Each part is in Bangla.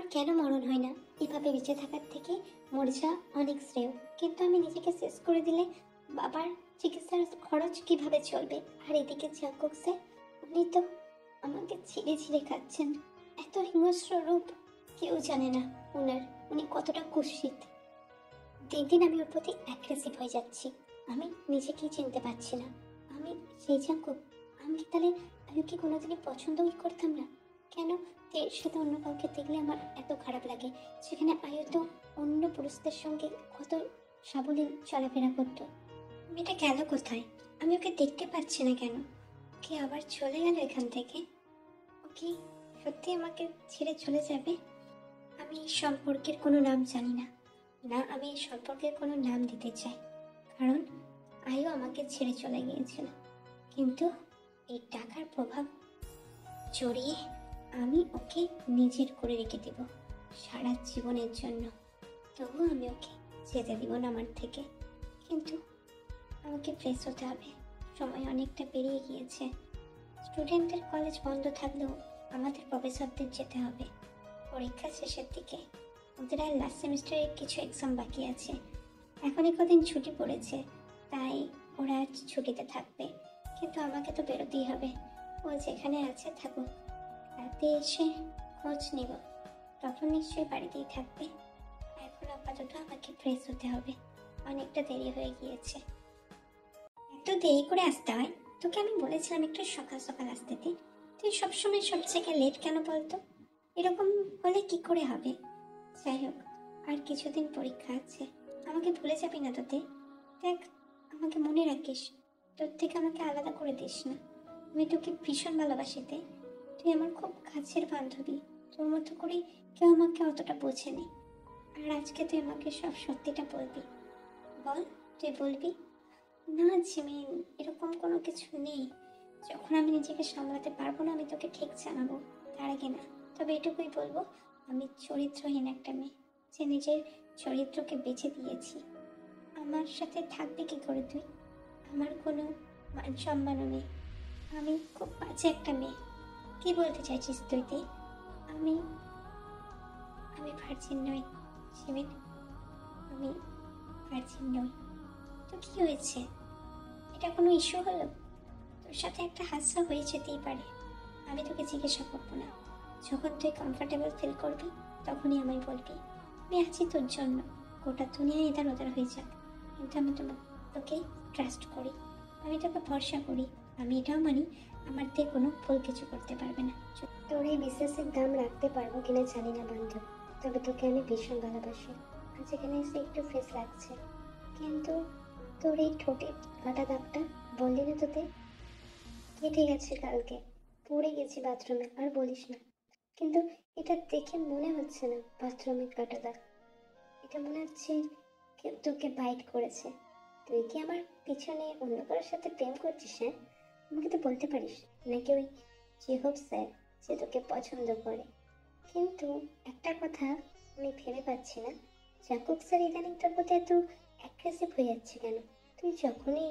আমার কেন মরণ হয় না? এভাবে বেঁচে থাকার থেকে মরে যাওয়া অনেক শ্রেয়। কিন্তু আমি নিজেকে শেষ করে দিলে বাবার চিকিৎসার খরচ কিভাবে চলবে? আর এদিকে জাঙ্কুক স্যার, উনি তো আমাকে ছিঁড়ে ছিঁড়ে খাচ্ছেন। এত হিংস্র রূপ, কেউ জানে না উনি কতটা কুৎসিত। দিন দিন আমি ওর প্রতি অ্যাগ্রেসিভ হয়ে যাচ্ছি। আমি নিজেকেই চিনতে পারছি না। আমি সেই জাঙ্কুক? আমি কি তাহলে আয়ুকে কোনোদিনই পছন্দই করতাম না? কেন এর সাথে অন্য কাউকে দেখলে আমার এত খারাপ লাগে, সেখানে আয়ু তো অন্য পুরুষদের সঙ্গে কত সাবলীল চলাফেরা করতো। মেয়েটা গেল কোথায়? আমি ওকে দেখতে পাচ্ছি না কেন? ওকে আবার চলে গেল এখান থেকে? ও কি সত্যি আমাকে ছেড়ে চলে যাবে? আমি এই সম্পর্কের কোনো নাম জানি না, না আমি এই সম্পর্কের কোনো নাম দিতে চাই, কারণ আয়ু আমাকে ছেড়ে চলে গিয়েছিল। কিন্তু এই টাকার প্রভাব জড়িয়ে আমি ওকে নিজের করে রেখে দেব সারা জীবনের জন্য। তবু আমি ওকে যেতে দিব না আমার থেকে। কিন্তু আমাকে ফ্রেশ হতে হবে, সময় অনেকটা পেরিয়ে গিয়েছে। স্টুডেন্টদের কলেজ বন্ধ থাকলেও আমাদের প্রফেসরদের যেতে হবে। পরীক্ষা শেষের দিকে, ওদের আর লাস্ট সেমিস্টারের কিছু এক্সাম বাকি আছে। এখনই কদিন ছুটি পড়েছে, তাই ওরা আজ ছুটিতে থাকবে। কিন্তু আমাকে তো বেরোতেই হবে। ও যেখানে আছে থাকুক, রাতে এসে খোঁজ নিব, তখন নিশ্চয়ই বাড়িতেই থাকবে। এখন আপাতত আমাকে ফ্রেশ হতে হবে, অনেকটা দেরি হয়ে গিয়েছে। এত দেরি করে আসতে হয়? তোকে আমি বলেছিলাম একটু সকাল সকাল আসতে। তুই সবসময় সব জায়গায় লেট কেন বলতো? এরকম হলে কি করে হবে? যাই হোক, আর কিছুদিন পরীক্ষা আছে, আমাকে ভুলে যাবি না তোতে। দেখ, আমাকে মনে রাখিস, তোর থেকে আমাকে আলাদা করে দিস না। আমি তোকে ভীষণ ভালোবাসিতে, তুই আমার খুব কাছের বান্ধবী। তোর মতো করে কেউ আমাকে অতটা বোঝেনি। আর আজকে তুই আমাকে সব সত্যিটা বলবি। বল, তুই বলবি? না জিমিন, এরকম কোনো কিছু নেই। যখন আমি নিজেকে সামলাতে পারবো না, আমি তোকে ঠিক জানাবো, তার আগে না। তবে এটুকুই বলবো, আমি চরিত্রহীন একটা মেয়ে, যে নিজের চরিত্রকে বেছে দিয়েছি। আমার সাথে থাকবে কি করে তুই? আমার কোনো মান সম্মানও নেই, আমি খুব বাজে একটা মেয়ে। কি বলতে চাইছিস তুই? আমি আমি ভার্জিন নই জিমিন, আমি ভার্জিন নই। তো কি হয়েছে? এটা কোনো ইস্যু হলো? তোর সাথে একটা হাসা হয়ে যেতেই পারে, আমি তোকে জিজ্ঞাসা করবো না। যখন তুই কমফর্টেবল ফিল করবি তখনই আমায় বলবি। আমি আছি তোর জন্য, গোটা দুনিয়া ইধার ওধার হয়ে যাক, কিন্তু আমি তোকে ট্রাস্ট করি, আমি তোকে ভরসা করি। আমি এটাও মানি আমার দিয়ে কোনো ভুল কিছু করতে পারবে না। তোর এই বিশ্বাসের দাম রাখতে পারবো কিনা জানি না বান্ধব, তবে তোকে আমি ভীষণ ভালোবাসি। আজ এখানে এসে একটু ফ্রেশ লাগছে, কিন্তু তোর এই ঠোঁটে কাটা দাগটা বললি না তোতে? কেটে গেছে কালকে, পড়ে গেছি বাথরুমে, আর বলিস না। কিন্তু এটা দেখে মনে হচ্ছে না বাথরুমে কাটা দাগ, এটা মনে হচ্ছে কেউ তোকে বাইট করেছে। তুই কি আমার পিছনে অন্য কারোর সাথে প্রেম করছিস? হ্যাঁ, আমাকে তো বলতে পারিস, নাকি ওই জেহব স্যার যে তোকে পছন্দ করে? কিন্তু একটা কথা আমি ভেবে পাচ্ছি না, জাকুব স্যার ইদানিং তোর প্রতি এত অ্যাগ্রেসিভ হয়ে যাচ্ছে কেন? তুই যখনই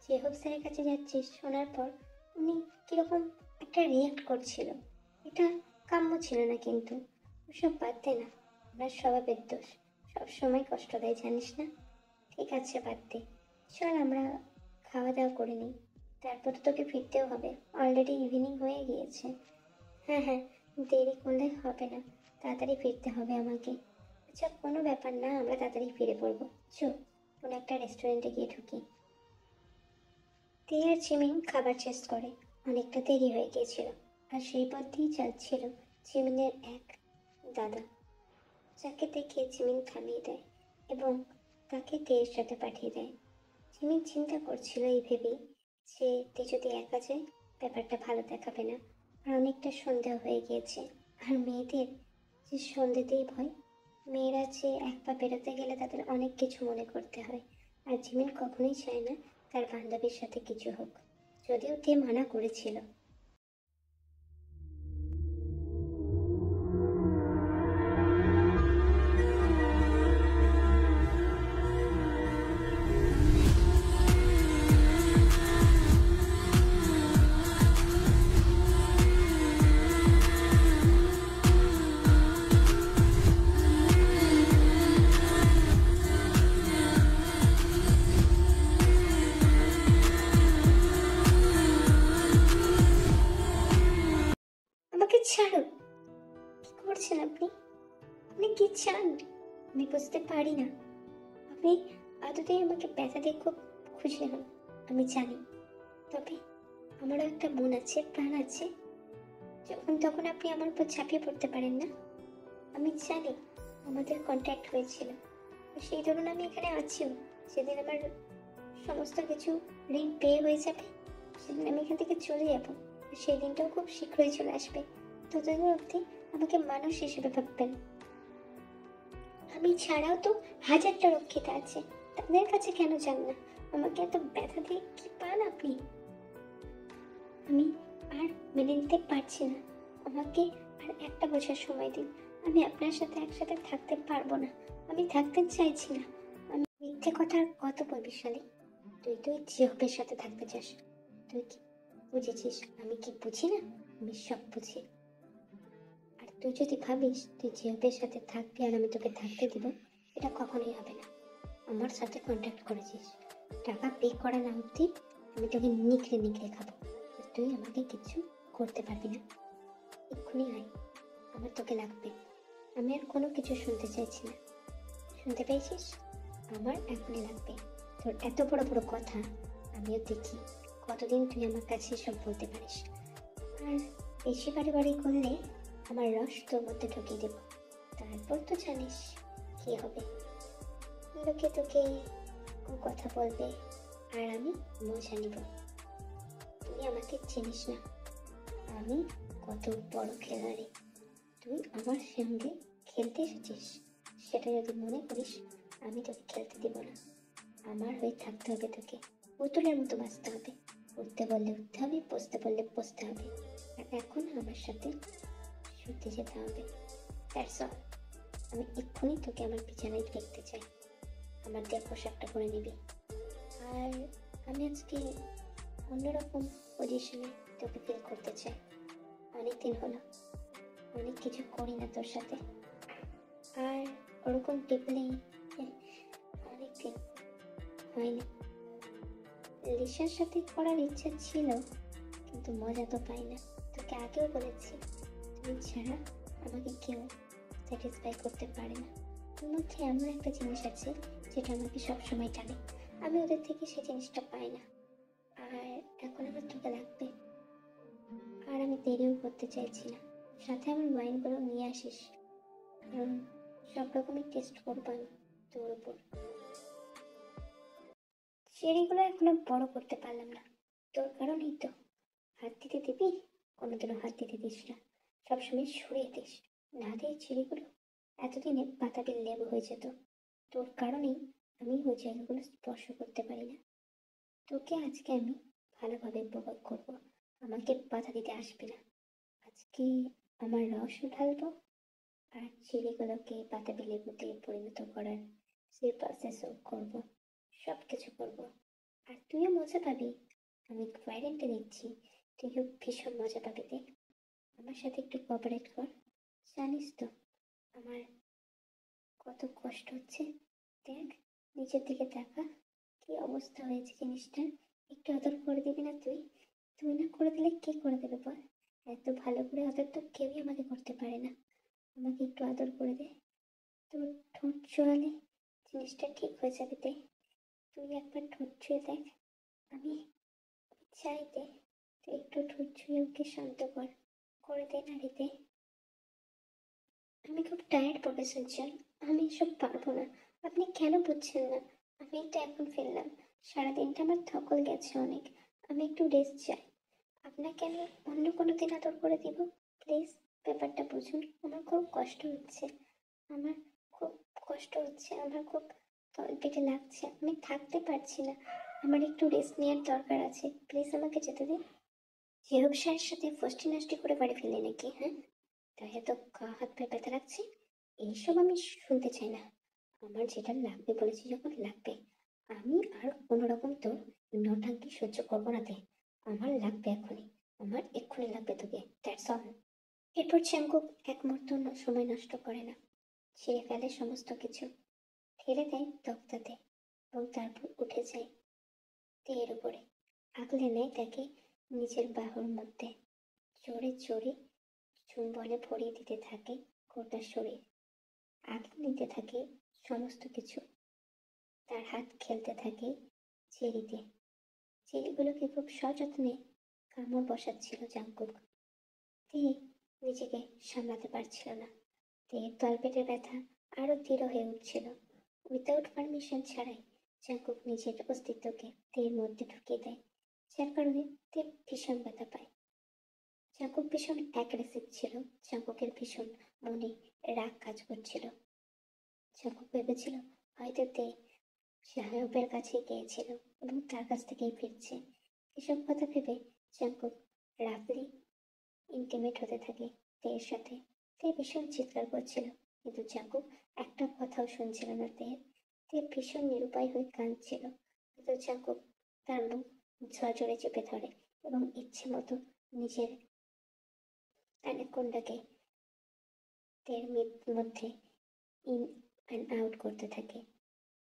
জেহব স্যারের কাছে যাচ্ছিস, শোনার পর উনি কিরকম একটা রিয়াক্ট করছিল, এটা কাম্য ছিল না। কিন্তু ওসব বাদ দে না, আমার স্বভাবের দোষ, সবসময় কষ্ট দেয় জানিস না। ঠিক আছে, বাদ দে, চল আমরা খাওয়া দাওয়া করে নিই, তারপর তো তোকে ফিরতেও হবে, অলরেডি ইভিনিং হয়ে গিয়েছে। হ্যাঁ হ্যাঁ, দেরি করলে হবে না, তাড়াতাড়ি ফিরতে হবে আমাকে। আচ্ছা, কোনো ব্যাপার না, আমরা তাড়াতাড়ি ফিরে পড়বো। চল কোনো একটা রেস্টুরেন্টে গিয়ে ঢুকি। তে আর জিমিন খাবার শেষ করে, অনেকটা দেরি হয়ে গিয়েছিল, আর সেই পথ দিয়েই যাচ্ছিল জিমিনের এক দাদা, যাকে দেখে জিমিন থামিয়ে দেয় এবং তাকে তেয়ের সাথে পাঠিয়ে দেয়। জিমিন চিন্তা করছিল এই ভেবেই যে তে যদি একা যায় ব্যাপারটা ভালো দেখাবে না, আর অনেকটা সন্দেহ হয়ে গিয়েছে। আর মেয়েদের যে সন্দেহতেই ভয়, মেয়েরা যে এক পা বেরোতে গেলে তাদের অনেক কিছু মনে করতে হয়, আর জিমিন কখনোই চায় না তার বান্ধবীর সাথে কিছু হোক, যদিও তে মানা করেছিল। করছেন আপনি? আপনি কি চান? আমি বুঝতে পারি না। আপনি আদতেই আমাকে ব্যথা দিয়ে খুব খুশি হন, আমি জানি। তবে আমারও একটা মন আছে, প্রাণ আছে। যখন তখন আপনি আমার উপর ঝাঁপিয়ে পড়তে পারেন না। আমি জানি আমাদের কন্ট্যাক্ট হয়েছিল, সেই ধরুন আমি এখানে আছিও। সেদিন আমার সমস্ত কিছু ঋণ পে হয়ে যাবে, সেদিন আমি এখান থেকে চলে যাব। সেই দিনটাও খুব শীঘ্রই চলে আসবে। ততদিন অবধি আমাকে মানুষ হিসেবে ভাববেন। আমি ছাড়াও তো হাজারটা রক্ষিতা আছে, তাদের কাছে কেন যান না? আমাকে এত ব্যথা দিয়ে কি পান আপনি? আমি আর মেনে নিতে পারছি না। আমাকে আর একটা বছর সময় দিন। আমি আপনার সাথে একসাথে থাকতে পারবো না। আমি থাকতে চাইছি না। আমি মিথ্যে কথা আর কত বলবি শালী? তুই জিহবের সাথে থাকতে চাস। তুই কি বুঝেছিস আমি কি বুঝি না? আমি সব বুঝি। আর তুই যদি ভাবিস তুই জিহবের সাথে থাকবি আর আমি তোকে থাকতে দিব, এটা কখনোই হবে না। আমার সাথে কন্ট্যাক্ট করেছিস, টাকা পে করা না অবধি আমি তোকে নিখড়ে নিখড়ে খাবো। আর তুই আমাকে কিছু করতে পারবি না। এক্ষুনি আয়, আমার তোকে লাগবে। আমি আর কোনো কিছু শুনতে চাইছি না। শুনতে পেয়েছিস? আমার এখনই লাগবে। তোর এত বড় বড় কথা, আমিও দেখি কতদিন তুই আমার কাছে সব বলতে পারিস। আর বেশি বাড়ি করলে আমার রস তোর মধ্যে ঢুকিয়ে দেবো। তারপর তো জানিস কি হবে। লোকে তোকে কথা বলবে আর আমি মজা নিব। তুই আমাকে চিনিস না, আমি কত বড় খেলোয়াড়ি। তুই আমার সঙ্গে খেলতে এসেছিস, সেটা যদি মনে করিস আমি তোকে খেলতে দিব না। আমার হয়ে থাকতে হবে তোকে, পুতুলের মতো বাঁচতে হবে। উঠতে বললে উঠতে হবে, বসতে বললে বসতে হবে। আর এখন আমার সাথে শুতে যেতে হবে। That's all. আমি এক্ষুনি তোকে আমার বিছানায় দেখতে চাই। আমার দেয়া পোশাকটা পরে নিবি। আর আমি আজকে অন্যরকম পজিশনে তোকে ফিল করতে চাই। অনেকদিন হলো, অনেক কিছু করি না তোর সাথে। আর ওরকম টিপলেই অনেকদিন হয়নি। লিসার সাথে করার ইচ্ছা ছিল, কিন্তু মজা তো পাই না। তোকে আগেও বলেছি, তুমি ছাড়া আমাকে কেউ স্যাটিসফাই করতে পারে না। তোর মধ্যে এমন একটা জিনিস আছে যেটা আমাকে সবসময় টানে। আমি ওদের থেকে সেই জিনিসটা পাই না। আর এখন আমার তোকে লাগবে। আর আমি দেরিও করতে চাইছি না। সাথে আমার ওয়াইনগুলো নিয়ে আসিস, কারণ সব রকমই টেস্ট করবো আমি তোর উপর। চেরিগুলো এখনো বড় করতে পারলাম না, তোর কারণেই তো। হাত দিতে দিবি? কোনোদিনও হাত দিতে দিস না, সবসময় সরিয়ে দিস। না দিয়ে চেরিগুলো এতদিনে বাতাবি লেবু হয়ে যেত। তোর কারণেই আমি ওই জায়গাগুলো স্পর্শ করতে পারি না। তোকে আজকে আমি ভালোভাবে উপভোগ করবো, আমাকে বাধা দিতে আসবি না। আজকে আমার রসও ঢালবো, আর চেরিগুলোকে বাতাবি লেবুতে পরিণত করার সেই প্রসেসও করবো। সব কিছু করবো, আর তুইও মজা পাবি। আমি গ্যারেন্টি দিচ্ছি, তুইও ভীষণ মজা পাবি। দেখ, আমার সাথে একটু কোঅপারেট কর। জানিস তো আমার কত কষ্ট হচ্ছে। দেখ, নিচের দিকে তাকা, কি অবস্থা হয়েছে জিনিসটা। একটু আদর করে দিবি না তুই? তুই না করে দিলে কে করে দেবে বল? এত ভালো করে আদর তো কেউই আমাকে করতে পারে না। আমাকে একটু আদর করে দে। তোর ঠোঁট ছোঁয়ালে জিনিসটা ঠিক হয়ে যাবে। দে, তুই একবার ঠোঁট ছুঁয়ে দেখ। আমি চাই, দে, তুই একটু ঠোঁট ছুঁয়ে ওকে শান্ত কর। করে দে না রে, দে। আমি খুব টায়ার্ড প্রফেসর জন, আমি এসব পারবো না। আপনি কেন বুঝছেন না? আমি তো এখন ফিরলাম, সারাদিনটা আমার ধকল গেছে অনেক। আমি একটু রেস্ট চাই। আপনাকে আমি অন্য কোনো দিন আদর করে দিব, প্লিজ। ব্যাপারটা বুঝুন, আমার খুব কষ্ট হচ্ছে। আমার খুব কষ্ট হচ্ছে, আমার খুব তলপেটে লাগছে, আমি থাকতে পারছি না। আমার একটু রেস্ট নেওয়ার দরকার আছে, প্লিজ আমাকে যেতে দিন। যেরূপ সাহের সাথে ফষ্টি নষ্টি করে বাড়ি ফেললে নাকি, হ্যাঁ? তাই এত গা হাত পায়ে ব্যথা লাগছে? এইসব আমি শুনতে চাই না। আমার যেটা লাগবে বলেছি যখন লাগবে। আমি আর কোনো রকম তো নটাঙ্কি সহ্য করবো না। আমার লাগবে এখনই, আমার এক্ষুনি লাগবে তোকে, দ্যাটস অল। এরপর চ্যাংকুক এক মুহূর্ত সময় নষ্ট করে না, ছেড়ে ফেলে সমস্ত কিছু, ঠেলে দেয় তক্তাতে, এবং তারপর উঠে যায় তেয়ের উপরে, আগলে নেয় তাকে নিজের বাহুর মধ্যে, চড়ে চড়ে চুম্বনে ভরিয়ে দিতে থাকে ওর শরীর আঁকড়ে নিতে থাকে সমস্ত কিছু। তার হাত খেলতে থাকে চেরিতে। চেরিগুলোকে খুব সযত্নে কামড় বসাচ্ছিল জাঙ্কুক। তে নিজেকে সামলাতে পারছিল না। তের তলপেটের ব্যথা আরো দৃঢ় হয়ে উঠছিল। উইদাউট পারমিশন ছাড়াই জাঙ্কুক নিজের অস্তিত্বকে তের মধ্যে ঢুকিয়ে দেয়, যার কারণে তে ভীষণ ব্যথা পায়। জাঙ্কুক ভীষণ অ্যাগ্রেসিভ ছিল। জাঙ্কুকের ভীষণ মনে রাগ কাজ করছিল। জাঙ্কুক ভেবেছিল হয়তো তে সাহেবের কাছে গিয়েছিল এবং তার কাছ থেকেই ফিরছে। এসব কথা ভেবে জাঙ্কুক রাফলি ইন্টিমেট হতে থাকে তের সাথে। তে ভীষণ চিৎকার করছিল, কিন্তু জাঙ্কুক একটা কথাও শুনছিল না তের। তে ভীষণ নিরুপায় হয়ে কাঁদছিল, কিন্তু জাঙ্কুক তার মুখ ঝরঝরে চেপে ধরে এবং ইচ্ছে মতো নিজের অ্যানাকোন্ডাকে তের মধ্যে ইন অ্যান্ড আউট করতে থাকে।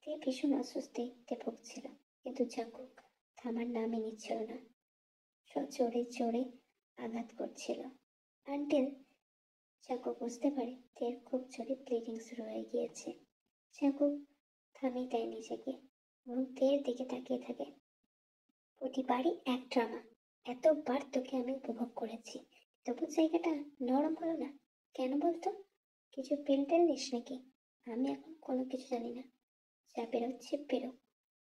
তে ভীষণ অস্বস্তিতে ভুগছিল, কিন্তু জাঙ্কুক থামার নামই নিচ্ছিল না। জোরে জোরে আঘাত করছিল আনটিল জাঙ্কুক বুঝতে পারে তের খুব জোরে ব্লিডিং শুরু হয়ে গিয়েছে। জাঙ্কুক থামিয়ে দেয় নিজেকে এবং তের দিকে তাকিয়ে থাকে। প্রতিবারই এক ড্রামা। এতবার তোকে আমি উপভোগ করেছি, তবু জায়গাটা নরম হলো না কেন বলতো? কিছু পিল টেল নিস নাকি? আমি এখন কোনো কিছু জানি না। যা বেরোচ্ছে বেরো।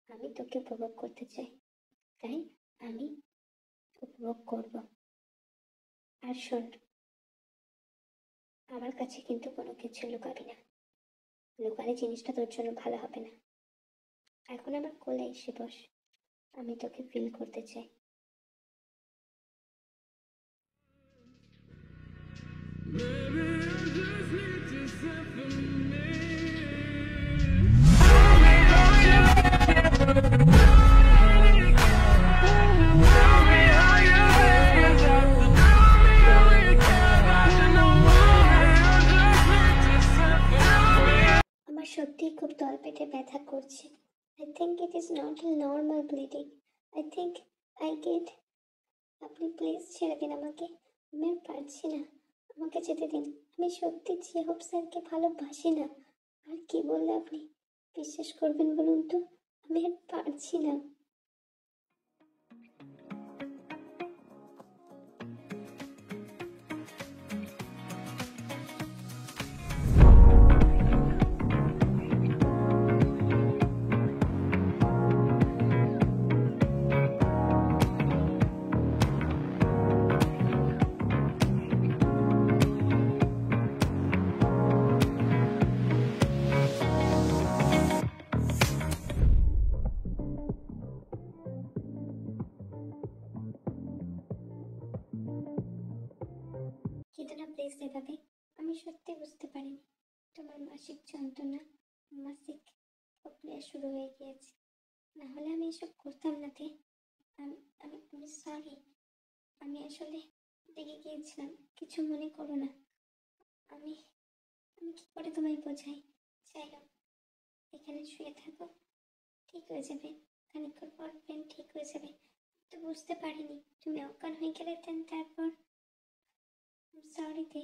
আমি তোকে উপভোগ করতে চাই, তাই আমি উপভোগ করব। আর শোন, আমার কাছে কিন্তু কোনো কিছু লুকাবি না। লুকালে জিনিসটা তোর জন্য ভালো হবে না। এখন আমার কোলে এসে বস, আমি তোকে ফিল করতে চাই। Maybe I just need to suffer me. আমার সত্যিই খুব তলপেটে ব্যথা করছে। I think it is not a normal bleeding. I think I get. আপনি প্লিজ ছেড়ে দিন আমাকে। আমি আর পারছি না, আমাকে যেতে দিন। আমি সত্যি চেহব স্যারকে ভালোবাসি না। আর কি বললে আপনি বিশ্বাস করবেন বলুন তো? আমি আর পারছি না। কিন্তু না প্লিজ এভাবে। আমি সত্যি বুঝতে পারিনি তোমার মাসিক যন্ত্রণা, মাসিক প্রক্রিয়া শুরু হয়ে গিয়েছে। না হলে আমি এসব করতাম না। তে আমি আমি আমি সরি। আমি আসলে রেগে গিয়েছিলাম, কিছু মনে করো না। আমি আমি কি করে তোমায় বোঝাই? যাই হোক, এখানে শুয়ে থাকো, ঠিক হয়ে যাবে। খানিকক্ষণ পর ব্রেন ঠিক হয়ে যাবে। তো বুঝতে পারিনি তুমি অজ্ঞান হয়ে গেলে। তারপর সরি তে।